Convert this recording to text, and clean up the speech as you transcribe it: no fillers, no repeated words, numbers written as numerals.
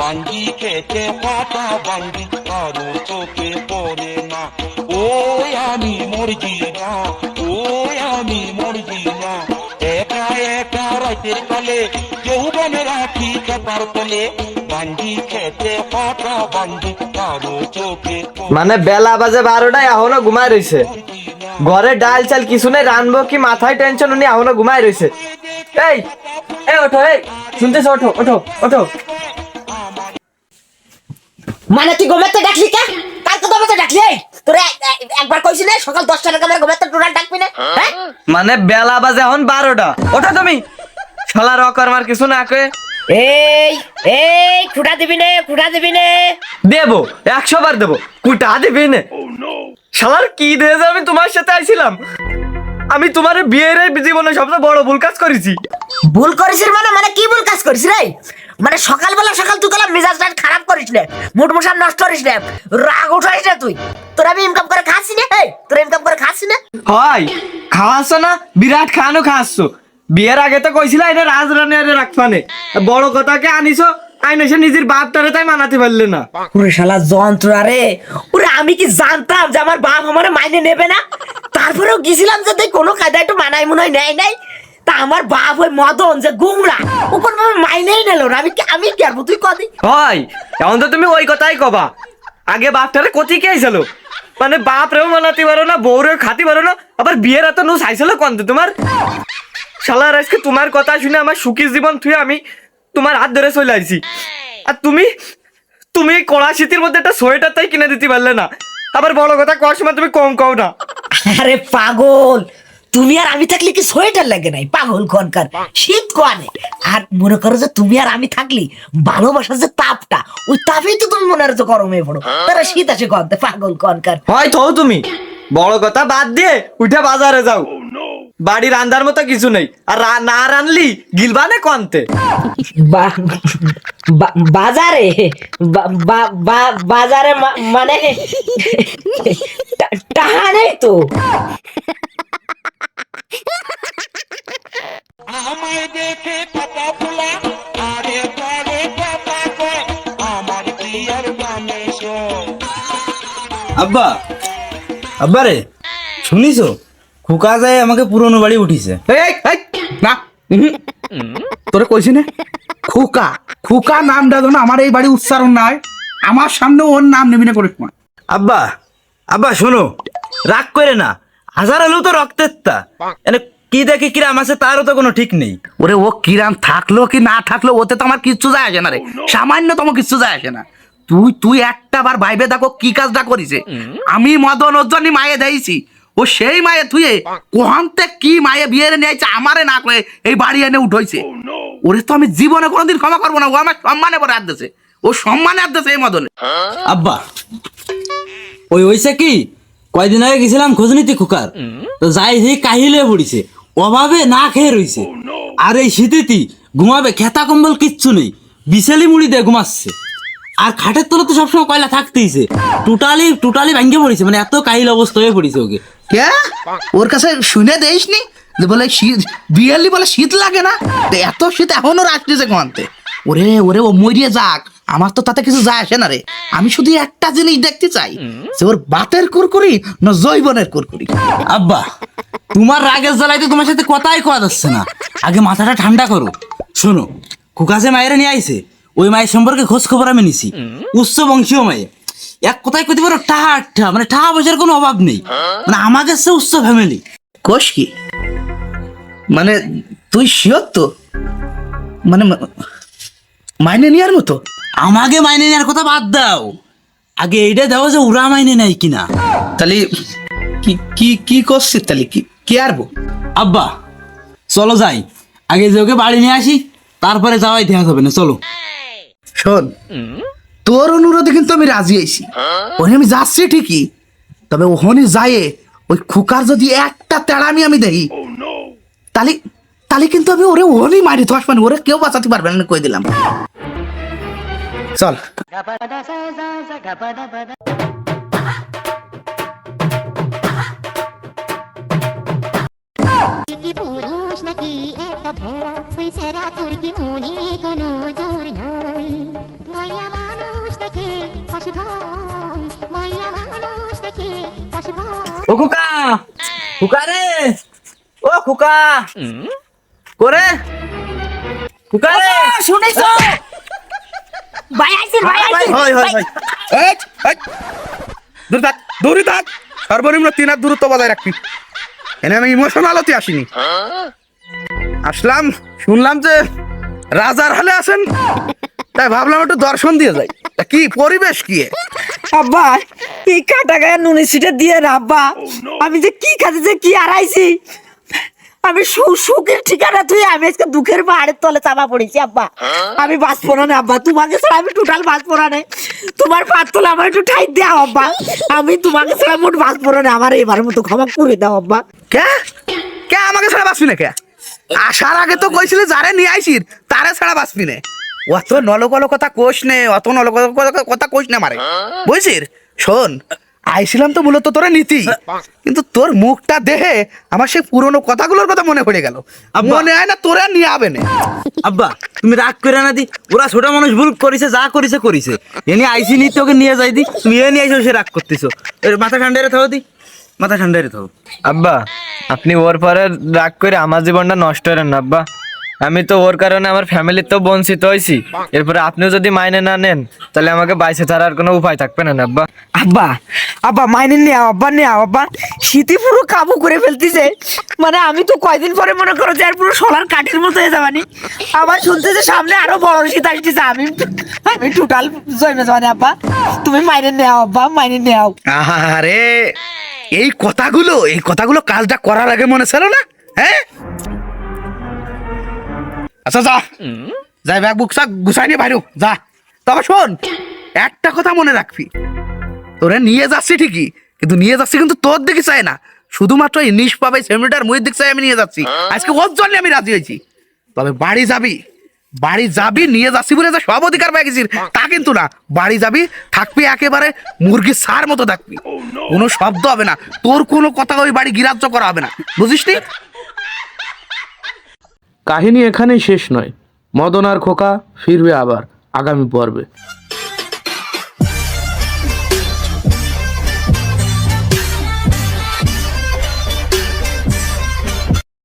বাঙ্গি খেতে পাতা বাঙ্গি কারো চোখে পড়ে না। ও আমি মরজি না, ও আমি মরজি না, একা একা রাতের কালে যৌবনে রাখি খেপার তলে, বাঙ্গি খেতে পাতা বাঙ্গি কারো চোখে মানে বেলা বাজে 12টা এখনো ঘুমায় রইছে। ঘরে ডাল চাল কিছু নেই, রানবো কি মাথায় টেনশন, উনি এখনো ঘুমায় রইছে। এই এই ওঠো, এই শুনতেছো? ওঠো ওঠো ওঠো। মানে তুই ঘুমাতে ডাকলি কে? কালকে তো আমাকে ডাকলি, তোরে একবার কইছি না সকাল 10টার আগে আমার ঘুমাতে টোটাল ডাকবি না? হ্যাঁ মানে বেলা বাজে এখন 12টা, ওঠো তুমি। শালা রকরমার কিছু না কয়ে এই এই খুঁটা দিবি নে, খুঁটা দিবি নে। দেবো, 100 বার দেবো, কুটা দিবি না। শালার কি দিয়ে যে আমি তোমার সাথে আইছিলাম? আমি তোমার বিয়ের জীবনে সবচেয়ে বড় ভুল কাজ করেছি। ভুল করিস মানে মানে কি ভুল কাজ করিস রে? মানে সকালবেলা সকাল তুই গেলাম মেজাজটা খারাপ করিস না, মুড মশান নষ্ট করিস না, রাগ উঠাইস না তুই। তোর আমি ইনকাম করে খাচ্ছি না, এই তোর ইনকাম করে খাচ্ছি না। হয় খাওয়াচ্ছ না, বিরাট খানো খাওয়াচ্ছ। বিয়ের আগে তো কইছিল এটা রাজরানী রাখবানে, বড় কথাকে আনিছো আইন এসে নিজের বাপ তারে তাই মানাতে পারলে না। ওরে শালা যন্ত্রণা রে, ওরে আমি কি জানতাম যে আমার বাপ আমার মাইনে নেবে না? তারপরেও গেছিলাম যে তুই কোনো কায়দা একটু মানাই মনে নেয় নাই। তা আমার বাপ ওই মদন যে গুমরা, ও কোনো মাইনেই নিল না। আমি কি করবো তুই কদি? হয় এখন তো তুমি ওই কথাই কবা। আগে বাপটারে কতি কে আইছিল, মানে বাপ রেও মানাতে পারো না, বউরেও খাতে পারো না, আবার বিয়ের এত নুস আইছিল কন্তে তোমার। শালার আজকে তোমার কথা শুনে আমার সুখী জীবন থুয়ে আমি তোমার হাত ধরে চলে আইছি। আর তুমি তুমি কড়া শীতের মধ্যে একটা সোয়েটার তাই কিনে দিতে পারলে না। আবার বড় কথা কওয়ার সময় তুমি কম কও না। আরে পাগল, তুমি আর আমি থাকলে কি সোয়েটার লাগে নাই? পাগল কনকার, শীত কোয়ানে। আর মনে করো যে তুমি আর আমি থাকলি ভালোবাসার যে তাপটা, ওই তাপেই তো তুমি মনে হচ্ছে গরম হয়ে পড়ো, তারা শীত আসে কনতে। পাগল কনকার হয় তো তুমি বড় কথা বাদ দিয়ে উঠে বাজারে যাও। বাড়ি রান্দার মতো কিছু নেই, আর না রানলি গিলবানে কন্তে। বাজারে বাজারে মানে টাকা নেই তো। আমায় দেখে কথা বলা আরে পরে কথা কয়, আমার কি আর গানে শোয়। আব্বা, আব্বা রে শুনিছো? খোকা যায় আমাকে পুরনো বাড়ি উঠিছে। এই এই না, তোরে কইছি না খোকা খোকা নামটা যেন আমার এই বাড়ি উচ্চারণ নাই, আমার সামনে ওর নাম নেবি না করে তোমার। আব্বা, আব্বা শোনো, রাগ করে না, হাজার হলেও তো রক্তের তা। এনে কি দেখে কিরাম আছে তারও তো কোনো ঠিক নেই। ওরে ও কিরাম থাকলো কি না থাকলো ওতে তো আমার কিচ্ছু যায় আসে না রে, সামান্যতম কিচ্ছু যায় আসে না। তুই তুই একটা বার ভাইবে দেখো কি কাজটা করিছে। আমি মদন ওর জন্য মায়ে দিয়েছি, ও সেই মায়ে থুয়ে কোহান্তে কি মায়ে বিয়ে নিয়েছে আমারে না করে এই বাড়ি এনে উঠেছে। ওরে তো আমি জীবনে কোনোদিন ক্ষমা করবো না, ও আমার সম্মানে পরে হাত দিয়েছে, ও সম্মানে হাত দিয়েছে এই মদনে। আব্বা ওই হইছে কি, কয়দিন আগে গেছিলাম খোঁজ নিতে খোকার, তো যাই সেই কাহিলে পড়িছে, অভাবে না খেয়ে রইছে। আর এই শীতেতি ঘুমাবে খেতা কম্বল কিচ্ছু নেই, বিশালি মুড়ি দিয়ে ঘুমাচ্ছে। আর খাটের তলে তো সবসময় কয়লা থাকতেইছে, টোটালি ভাঙ্গে পড়িছে, মানে এত কাহিল অবস্থা হয়ে পড়িছে ওকে। কে ওর কাছে শুনে দেইস নি যে বলে শীত বিয়ালি বলে শীত লাগে না? তো এত শীত এখনো রাখতেছে কোয়ান্তে। ওরে ওরে ও মরিয়ে যাক, আমার তো তাতে কিছু যায় আসে না রে। আমি শুধু একটা জিনিস দেখতে চাই যে ওর বাতের কুরকুরি না জৈবনের কুরকুরি। আব্বা তোমার রাগের জ্বালাইতে তোমার সাথে কথাই কওয়া যাচ্ছে না, আগে মাথাটা ঠান্ডা করো। শোনো, খুকাসে মায়ের নিয়ে আইছে, ওই মায়ের সম্পর্কে খোঁজ খবর আমি নিছি, উচ্চ বংশীয় মায়ে। এক কথায় কইতে পারো টাহা, মানে টাকা পয়সার কোনো অভাব নেই, মানে আমাদের সে উচ্চ ফ্যামিলি। কোষ কি মানে তুই শিওর তো? মানে মাইনে নেওয়ার মতো? আমাকে মাইনে নেওয়ার কথা বাদ দাও, আগে এইটা দাও যে ওরা মাইনে নেয় কিনা। তাহলে কি কি কি করছিস? তাহলে কি কি আরবো? আব্বা চলো যাই, আগে যে ওকে বাড়ি নিয়ে আসি, তারপরে যাওয়াই দেখা যাবে না, চলো। শোন, তোর অনুরোধে কিন্তু আমি রাজি আইছি, ওখানে আমি যাচ্ছি ঠিকই, তবে ওখানে যাইয়ে ওই খুকার যদি একটা তেড়ামি আমি দেখি, তাহলে তাহলে কিন্তু আমি ওরে ওখানেই মারি ধস, মানে ওরে কেউ বাঁচাতে পারবে না, কই দিলাম। চল। কি পুরুষ নাকি একটা ভেড়া, ওই সেরা তোর কি মনে কোনো জোর নাই। দেখে হাসি ভাই মাইয়া মানুষ দেখে হাসি ভাই ও খোকা, খোকা রে, ও খোকা, করে, খোকা রে, শুনেছো ভাই আইছেন ভাই আইছেন হয় হয় হয়। এই, এই, দূরে থাক, দূরে থাক। সর্বনিম্ন 3 হাত দূরত্ব বজায় রাখবি। এনে আমি ইমোশনালতে আসিনি, আসলাম শুনলাম যে রাজার হালে আছেন, তাই ভাবলাম একটু দর্শন দিয়ে যাই। তা কি পরিবেশ কি এ? আব্বা এই কাটা গায়ে নুনি সিটে দিয়ে না আব্বা, আমি যে কি খাতে যে কি হারাইছি, আমি সুখের ঠিকানা তুই আমি আজকে দুঃখের পাহাড়ের তলে চাপা পড়েছি আব্বা। আমি বাঁচবো না আব্বা, তোমাকে ছাড়া আমি টোটাল বাঁচবো না। তোমার পাত তোলে আমার একটু ঠাই দাও আব্বা, আমি তোমাকে ছাড়া মোট বাঁচবো না। আমার এবার মতো ক্ষমা করে দাও আব্বা। কে কে আমাকে ছাড়া বাঁচবি না? কে আসার আগে তো কইছিলি যারে নিয়ে আইছিস তারে ছাড়া বাঁচবি না। অত নলকল কথা কোষ নে, অত নলকল কথা কোষ না মারে, বুঝছিস? শোন, আইছিলাম তো মূলত তোরা নীতি, কিন্তু তোর মুখটা দেখে আমার সেই পুরনো কথাগুলোর কথা মনে পড়ে গেল। মনে হয় না তোরা নিয়ে আবে না। আব্বা তুমি রাগ করে না দি, ওরা ছোট মানুষ ভুল করেছে, যা করেছে করেছে, এনে আইসি নি তোকে নিয়ে যাই দি, তুমি এ নিয়ে আইসো সে রাগ করতেছো। মাথা ঠান্ডা রে থাও দি, মাথা ঠান্ডা রে থাও। আব্বা আপনি ওর পরে রাগ করে আমার জীবনটা নষ্ট করেন না আব্বা। আমি তো ওর কারণে আমার ফ্যামিলির তো বঞ্চিত হয়েছি, এরপরে আপনিও যদি মাইনে না নেন তাহলে আমাকে বাইসে ছাড়ার কোনো উপায় থাকবে না আব্বা। আব্বা আব্বা মাইনে নেওয়া আব্বা, নেওয়া আব্বা, শীতে পুরো কাবু করে ফেলতেছে। মানে আমি তো কয়দিন পরে মনে করো যে আর পুরো সোলার কাঠের মতো হয়ে যাবানি। আমার শুনতেছে সামনে আরো বড় শীত আসতেছে, আমি টোটাল জমে যাবানি আব্বা। তুমি মাইনে নেওয়া আব্বা, মাইনে নেওয়া। আরে এই কথাগুলো কাজটা করার আগে মনে ছিল না? হ্যাঁ আচ্ছা যা, যাই ব্যাগ বুক গুছাই নিয়ে বাইরেও যা। তবে শোন, একটা কথা মনে রাখবি, তোরে নিয়ে যাচ্ছি ঠিকই, কিন্তু নিয়ে যাচ্ছি কিন্তু তোর দিকে চাই না, শুধুমাত্র এই নিষ্পাবে সেমিটার মুয়ের দিক চাই আমি নিয়ে যাচ্ছি। আজকে ওর জন্য আমি রাজি হয়েছি। তবে বাড়ি যাবি নিয়ে যাচ্ছি বলে যে সব অধিকার পেয়ে গেছিস তা কিন্তু না। বাড়ি যাবি, থাকবি একেবারে মুরগির সার মতো থাকবি, কোনো শব্দ হবে না, তোর কোনো কথা ওই বাড়ি গ্রাহ্য করা হবে না, বুঝিস নি? কাহিনী এখানেই শেষ নয়, মদন আর খোকা ফিরবে আবার আগামী পর্বে।